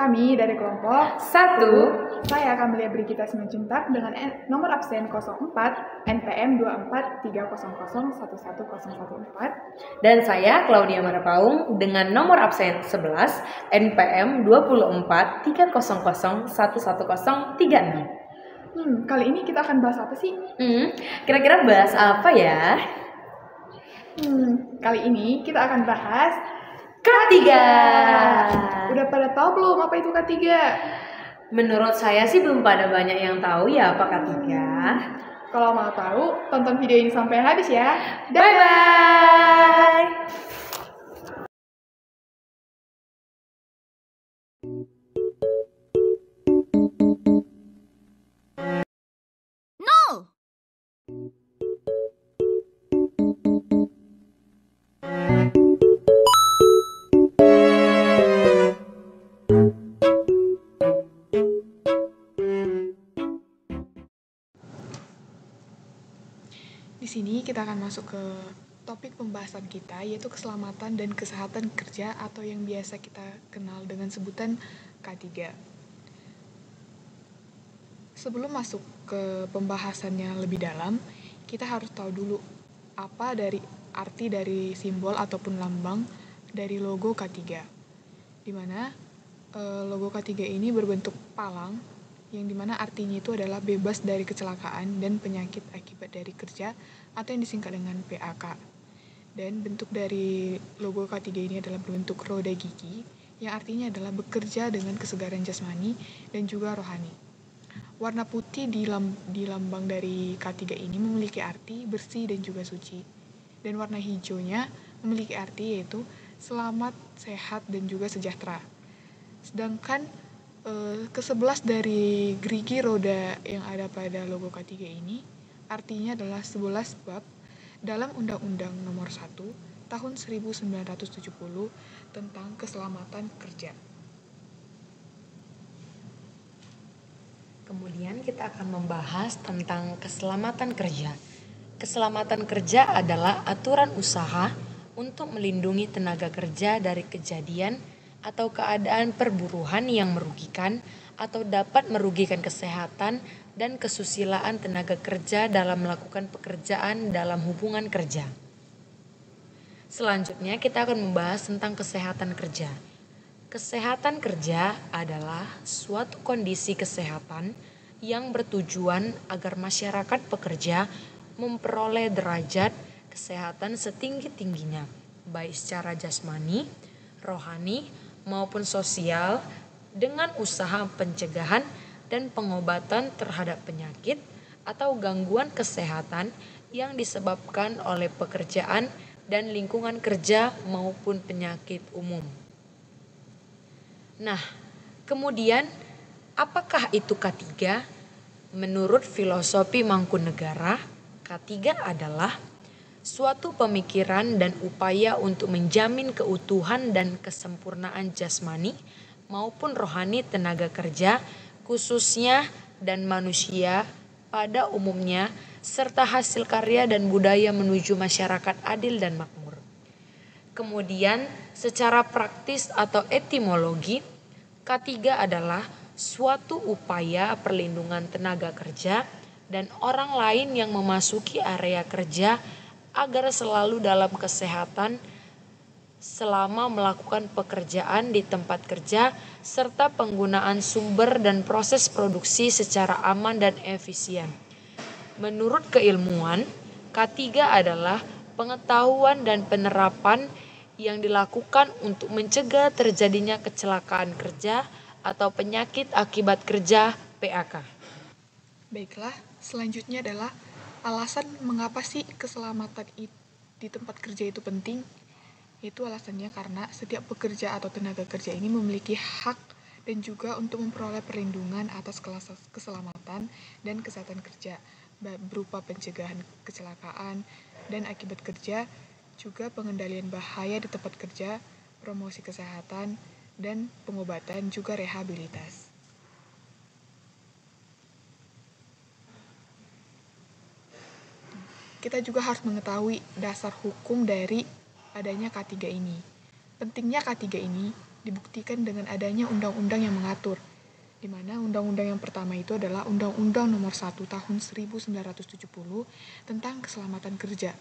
Kami dari kelompok 1. Saya Kamelia Brigita Simanjuntak dengan nomor absen 04 NPM 2430011014. Dan saya Claudia Manapaung dengan nomor absen 11 NPM 2430011036. Kali ini kita akan bahas apa sih? Kira-kira bahas apa ya? Kali ini kita akan bahas K3. Udah pada tahu belum apa itu K3? Menurut saya sih belum pada banyak yang tahu ya apa K3. Kalau mau tahu, tonton video ini sampai habis ya. Bye-bye. No! Di sini kita akan masuk ke topik pembahasan kita, yaitu keselamatan dan kesehatan kerja atau yang biasa kita kenal dengan sebutan K3. Sebelum masuk ke pembahasannya lebih dalam, kita harus tahu dulu apa arti dari simbol ataupun lambang dari logo K3. Di mana logo K3 ini berbentuk palang, yang dimana artinya itu adalah bebas dari kecelakaan dan penyakit akibat dari kerja atau yang disingkat dengan PAK. Dan bentuk dari logo K3 ini adalah berbentuk roda gigi, yang artinya adalah bekerja dengan kesegaran jasmani dan juga rohani. Warna putih di lambang dari K3 ini memiliki arti bersih dan juga suci. Dan warna hijaunya memiliki arti yaitu selamat, sehat, dan juga sejahtera. Sedangkan ke-11 dari gerigi roda yang ada pada logo K3 ini artinya adalah 11 bab dalam Undang-Undang Nomor 1 Tahun 1970 tentang keselamatan kerja. Kemudian kita akan membahas tentang keselamatan kerja. Keselamatan kerja adalah aturan usaha untuk melindungi tenaga kerja dari kejadian atau keadaan perburuhan yang merugikan atau dapat merugikan kesehatan dan kesusilaan tenaga kerja dalam melakukan pekerjaan dalam hubungan kerja. Selanjutnya kita akan membahas tentang kesehatan kerja. Kesehatan kerja adalah suatu kondisi kesehatan yang bertujuan agar masyarakat pekerja memperoleh derajat kesehatan setinggi-tingginya, baik secara jasmani, rohani, maupun sosial, dengan usaha pencegahan dan pengobatan terhadap penyakit atau gangguan kesehatan yang disebabkan oleh pekerjaan dan lingkungan kerja maupun penyakit umum. Nah, kemudian apakah itu K3? Menurut filosofi Mangkunegara, K3 adalah suatu pemikiran dan upaya untuk menjamin keutuhan dan kesempurnaan jasmani maupun rohani tenaga kerja, khususnya dan manusia pada umumnya, serta hasil karya dan budaya menuju masyarakat adil dan makmur. Kemudian, secara praktis atau etimologi, K3 adalah suatu upaya perlindungan tenaga kerja dan orang lain yang memasuki area kerja agar selalu dalam kesehatan selama melakukan pekerjaan di tempat kerja serta penggunaan sumber dan proses produksi secara aman dan efisien. Menurut keilmuan, K3 adalah pengetahuan dan penerapan yang dilakukan untuk mencegah terjadinya kecelakaan kerja atau penyakit akibat kerja PAK. Baiklah, selanjutnya adalah alasan mengapa sih keselamatan di tempat kerja itu penting. Itu alasannya karena setiap pekerja atau tenaga kerja ini memiliki hak dan juga untuk memperoleh perlindungan atas keselamatan dan kesehatan kerja, berupa pencegahan kecelakaan dan akibat kerja, juga pengendalian bahaya di tempat kerja, promosi kesehatan, dan pengobatan juga rehabilitas. Kita juga harus mengetahui dasar hukum dari adanya K3 ini. Pentingnya K3 ini dibuktikan dengan adanya undang-undang yang mengatur, di mana undang-undang yang pertama itu adalah Undang-Undang Nomor 1 Tahun 1970 tentang Keselamatan Kerja.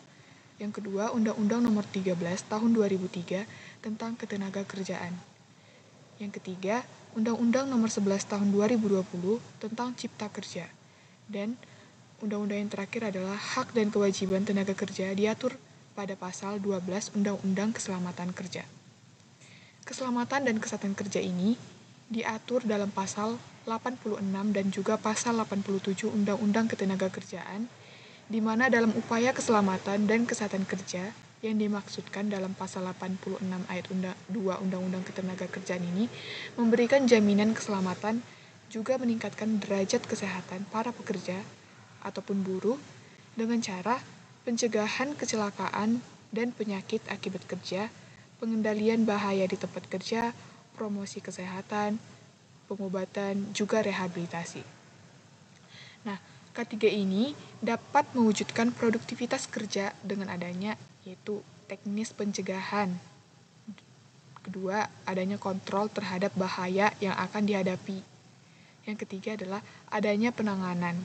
Yang kedua, Undang-Undang Nomor 13 Tahun 2003 tentang Ketenagakerjaan. Yang ketiga, Undang-Undang Nomor 11 Tahun 2020 tentang Cipta Kerja. Dan undang-undang yang terakhir adalah hak dan kewajiban tenaga kerja diatur pada pasal 12 Undang-Undang Keselamatan Kerja. Keselamatan dan kesehatan kerja ini diatur dalam pasal 86 dan juga pasal 87 Undang-Undang Ketenagakerjaan, di mana dalam upaya keselamatan dan kesehatan kerja yang dimaksudkan dalam pasal 86 ayat 2 Undang-Undang Ketenagakerjaan ini memberikan jaminan keselamatan, juga meningkatkan derajat kesehatan para pekerja ataupun buruh dengan cara pencegahan kecelakaan dan penyakit akibat kerja, pengendalian bahaya di tempat kerja, promosi kesehatan, pengobatan, juga rehabilitasi. Nah, K3 ini dapat mewujudkan produktivitas kerja dengan adanya yaitu teknis pencegahan. Kedua, adanya kontrol terhadap bahaya yang akan dihadapi. Yang ketiga adalah adanya penanganan.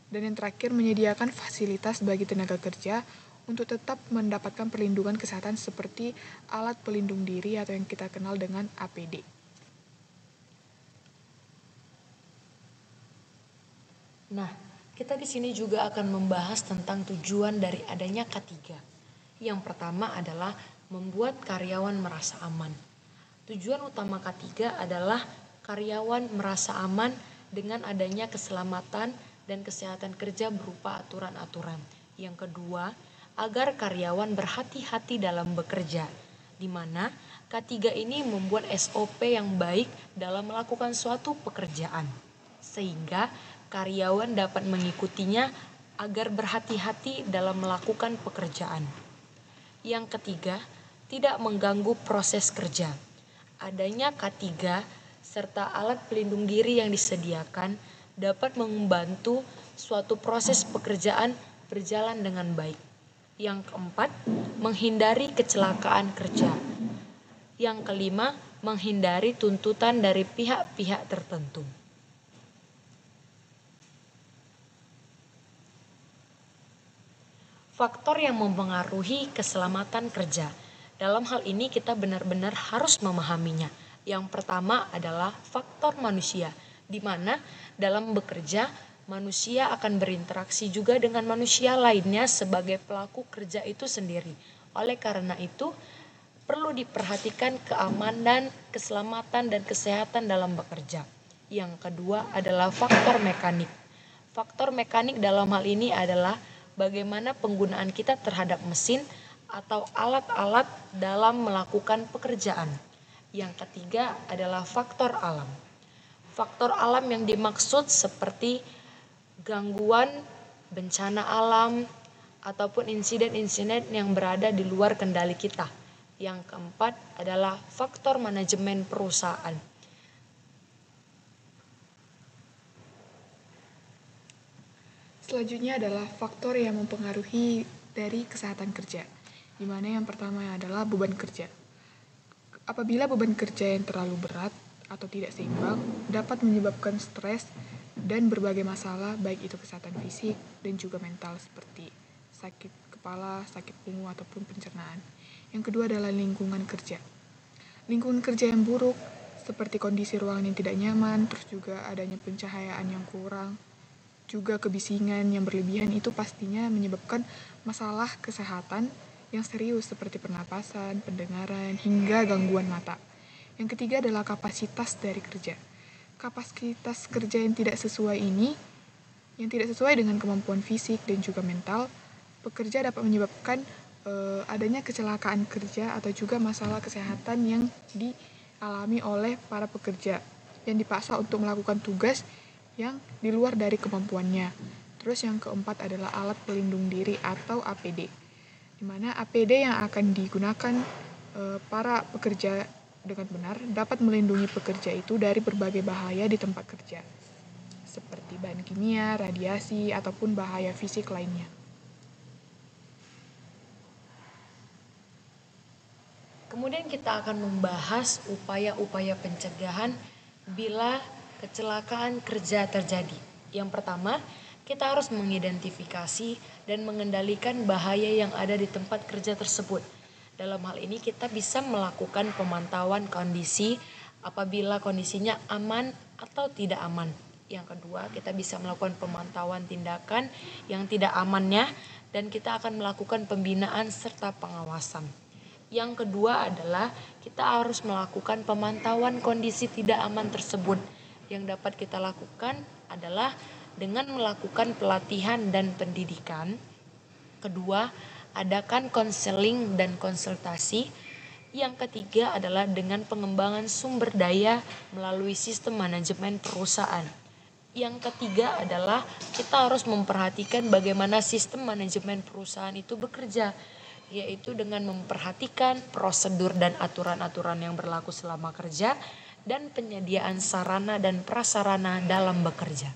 Dan yang terakhir, menyediakan fasilitas bagi tenaga kerja untuk tetap mendapatkan perlindungan kesehatan seperti alat pelindung diri atau yang kita kenal dengan APD. Nah, kita di sini juga akan membahas tentang tujuan dari adanya K3. Yang pertama adalah membuat karyawan merasa aman. Tujuan utama K3 adalah karyawan merasa aman dengan adanya keselamatan dan kesehatan kerja berupa aturan-aturan. Yang kedua, agar karyawan berhati-hati dalam bekerja, di mana K3 ini membuat SOP yang baik dalam melakukan suatu pekerjaan, sehingga karyawan dapat mengikutinya agar berhati-hati dalam melakukan pekerjaan. Yang ketiga, tidak mengganggu proses kerja. Adanya K3 serta alat pelindung diri yang disediakan dapat membantu suatu proses pekerjaan berjalan dengan baik. Yang keempat, menghindari kecelakaan kerja. Yang kelima, menghindari tuntutan dari pihak-pihak tertentu. Faktor yang mempengaruhi keselamatan kerja. Dalam hal ini kita benar-benar harus memahaminya. Yang pertama adalah faktor manusia, di mana dalam bekerja manusia akan berinteraksi juga dengan manusia lainnya sebagai pelaku kerja itu sendiri. Oleh karena itu, perlu diperhatikan keamanan, keselamatan, dan kesehatan dalam bekerja. Yang kedua adalah faktor mekanik. Faktor mekanik dalam hal ini adalah bagaimana penggunaan kita terhadap mesin atau alat-alat dalam melakukan pekerjaan. Yang ketiga adalah faktor alam. Faktor alam yang dimaksud seperti gangguan, bencana alam, ataupun insiden-insiden yang berada di luar kendali kita. Yang keempat adalah faktor manajemen perusahaan. Selanjutnya adalah faktor yang mempengaruhi dari kesehatan kerja, di mana yang pertama adalah beban kerja. Apabila beban kerja yang terlalu berat atau tidak seimbang, dapat menyebabkan stres dan berbagai masalah, baik itu kesehatan fisik dan juga mental seperti sakit kepala, sakit punggung, ataupun pencernaan. Yang kedua adalah lingkungan kerja. Lingkungan kerja yang buruk, seperti kondisi ruangan yang tidak nyaman, terus juga adanya pencahayaan yang kurang, juga kebisingan yang berlebihan itu pastinya menyebabkan masalah kesehatan yang serius seperti pernapasan, pendengaran, hingga gangguan mata. Yang ketiga adalah kapasitas dari kerja. Kapasitas kerja yang tidak sesuai ini, yang tidak sesuai dengan kemampuan fisik dan juga mental, pekerja dapat menyebabkan adanya kecelakaan kerja atau juga masalah kesehatan yang dialami oleh para pekerja yang dipaksa untuk melakukan tugas yang di luar dari kemampuannya. Terus yang keempat adalah alat pelindung diri atau APD, di mana APD yang akan digunakan para pekerja dengan benar dapat melindungi pekerja itu dari berbagai bahaya di tempat kerja, seperti bahan kimia, radiasi, ataupun bahaya fisik lainnya. Kemudian kita akan membahas upaya-upaya pencegahan bila kecelakaan kerja terjadi. Yang pertama, kita harus mengidentifikasi dan mengendalikan bahaya yang ada di tempat kerja tersebut. Dalam hal ini kita bisa melakukan pemantauan kondisi apabila kondisinya aman atau tidak aman. Yang kedua, kita bisa melakukan pemantauan tindakan yang tidak amannya dan kita akan melakukan pembinaan serta pengawasan. Yang kedua adalah kita harus melakukan pemantauan kondisi tidak aman tersebut. Yang dapat kita lakukan adalah dengan melakukan pelatihan dan pendidikan. Kedua, adakan konseling dan konsultasi. Yang ketiga adalah dengan pengembangan sumber daya melalui sistem manajemen perusahaan. Yang ketiga adalah kita harus memperhatikan bagaimana sistem manajemen perusahaan itu bekerja, yaitu dengan memperhatikan prosedur dan aturan-aturan yang berlaku selama kerja dan penyediaan sarana dan prasarana dalam bekerja.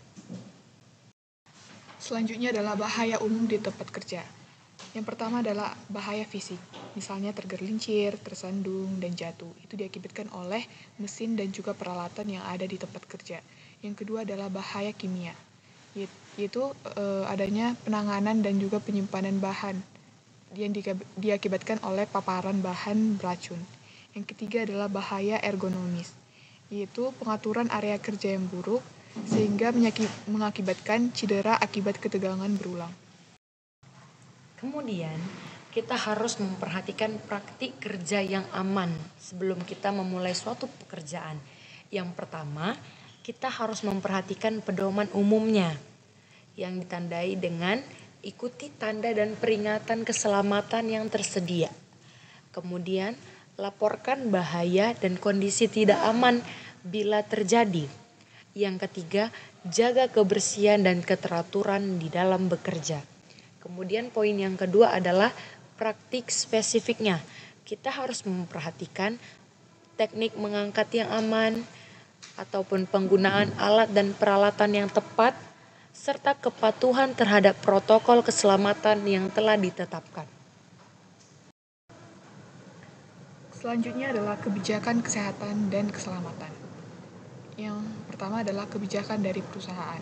Selanjutnya adalah bahaya umum di tempat kerja. Yang pertama adalah bahaya fisik, misalnya tergelincir, tersandung, dan jatuh. Itu diakibatkan oleh mesin dan juga peralatan yang ada di tempat kerja. Yang kedua adalah bahaya kimia, yaitu adanya penanganan dan juga penyimpanan bahan yang diakibatkan oleh paparan bahan beracun. Yang ketiga adalah bahaya ergonomis, yaitu pengaturan area kerja yang buruk sehingga mengakibatkan cedera akibat ketegangan berulang. Kemudian, kita harus memperhatikan praktik kerja yang aman sebelum kita memulai suatu pekerjaan. Yang pertama, kita harus memperhatikan pedoman umumnya yang ditandai dengan ikuti tanda dan peringatan keselamatan yang tersedia. Kemudian, laporkan bahaya dan kondisi tidak aman bila terjadi. Yang ketiga, jaga kebersihan dan keteraturan di dalam bekerja. Kemudian poin yang kedua adalah praktik spesifiknya. Kita harus memperhatikan teknik mengangkat yang aman ataupun penggunaan alat dan peralatan yang tepat serta kepatuhan terhadap protokol keselamatan yang telah ditetapkan. Selanjutnya adalah kebijakan kesehatan dan keselamatan. Yang pertama adalah kebijakan dari perusahaan,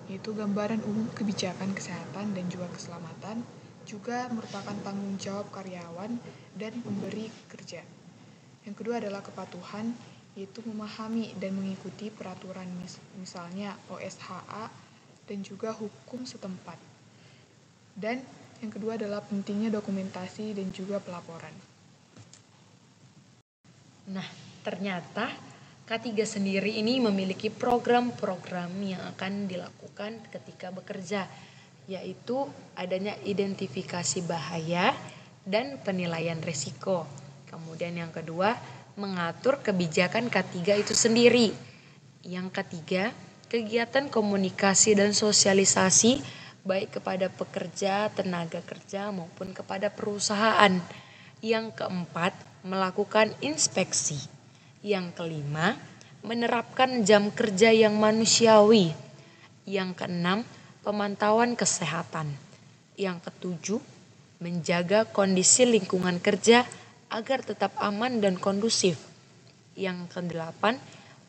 yaitu gambaran umum kebijakan kesehatan dan juga keselamatan, juga merupakan tanggung jawab karyawan dan pemberi kerja. Yang kedua adalah kepatuhan, yaitu memahami dan mengikuti peraturan misalnya OSHA dan juga hukum setempat. Dan yang kedua adalah pentingnya dokumentasi dan juga pelaporan. Nah, ternyata K3 sendiri ini memiliki program-program yang akan dilakukan ketika bekerja, yaitu adanya identifikasi bahaya dan penilaian risiko. Kemudian yang kedua, mengatur kebijakan K3 itu sendiri. Yang ketiga, kegiatan komunikasi dan sosialisasi baik kepada pekerja, tenaga kerja maupun kepada perusahaan. Yang keempat, melakukan inspeksi. Yang kelima, menerapkan jam kerja yang manusiawi. Yang keenam, pemantauan kesehatan. Yang ketujuh, menjaga kondisi lingkungan kerja agar tetap aman dan kondusif. Yang kedelapan,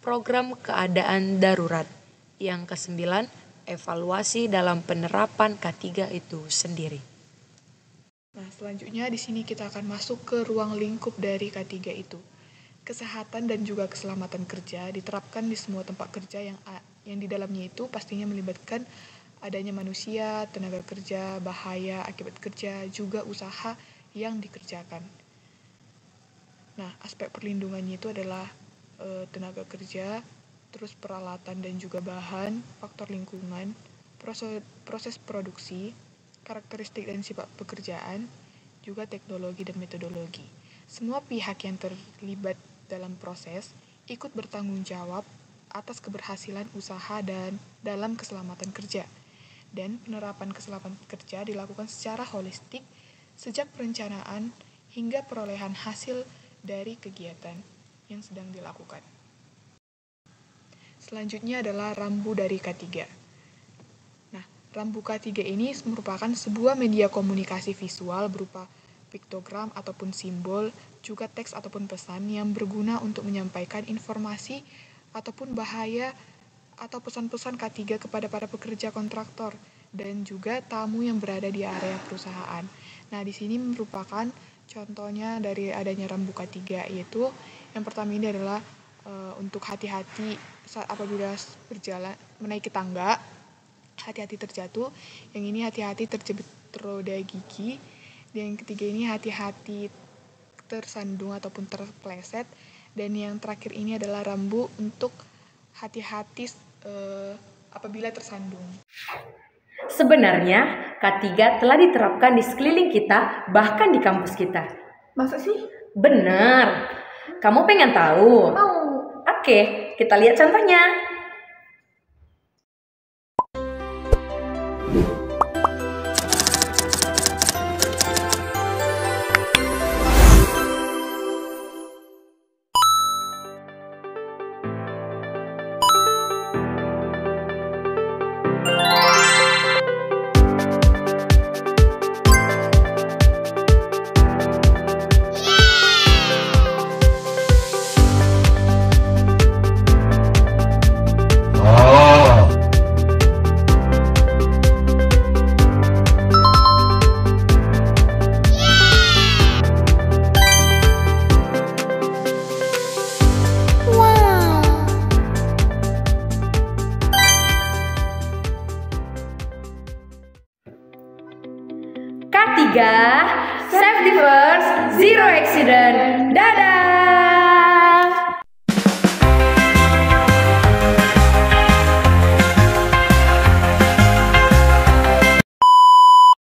program keadaan darurat. Yang kesembilan, evaluasi dalam penerapan K3 itu sendiri. Nah, selanjutnya di sini kita akan masuk ke ruang lingkup dari K3 itu. Kesehatan dan juga keselamatan kerja diterapkan di semua tempat kerja yang di dalamnya itu pastinya melibatkan adanya manusia, tenaga kerja, bahaya akibat kerja, juga usaha yang dikerjakan. Nah, aspek perlindungannya itu adalah tenaga kerja, terus peralatan dan juga bahan, faktor lingkungan, proses produksi, karakteristik dan sifat pekerjaan, juga teknologi dan metodologi. Semua pihak yang terlibat dalam proses ikut bertanggung jawab atas keberhasilan usaha dan dalam keselamatan kerja. Dan penerapan keselamatan kerja dilakukan secara holistik sejak perencanaan hingga perolehan hasil dari kegiatan yang sedang dilakukan. Selanjutnya adalah rambu dari K3. Nah, rambu K3 ini merupakan sebuah media komunikasi visual berupa piktogram ataupun simbol, juga teks ataupun pesan yang berguna untuk menyampaikan informasi ataupun bahaya atau pesan-pesan K3 kepada para pekerja kontraktor dan juga tamu yang berada di area perusahaan. Nah, di sini merupakan contohnya dari adanya rambu K3, yaitu yang pertama ini adalah untuk hati-hati saat apabila berjalan menaiki tangga, hati-hati terjatuh. Yang ini hati-hati terjepit roda gigi. Dan yang ketiga ini hati-hati tersandung ataupun terpleset. Dan yang terakhir ini adalah rambu untuk hati-hati apabila tersandung. Sebenarnya K3 telah diterapkan di sekeliling kita, bahkan di kampus kita. Masa sih? Benar. Kamu pengen tahu? Mau. Oke, kita lihat contohnya. K3, safety first, zero accident. Dadah!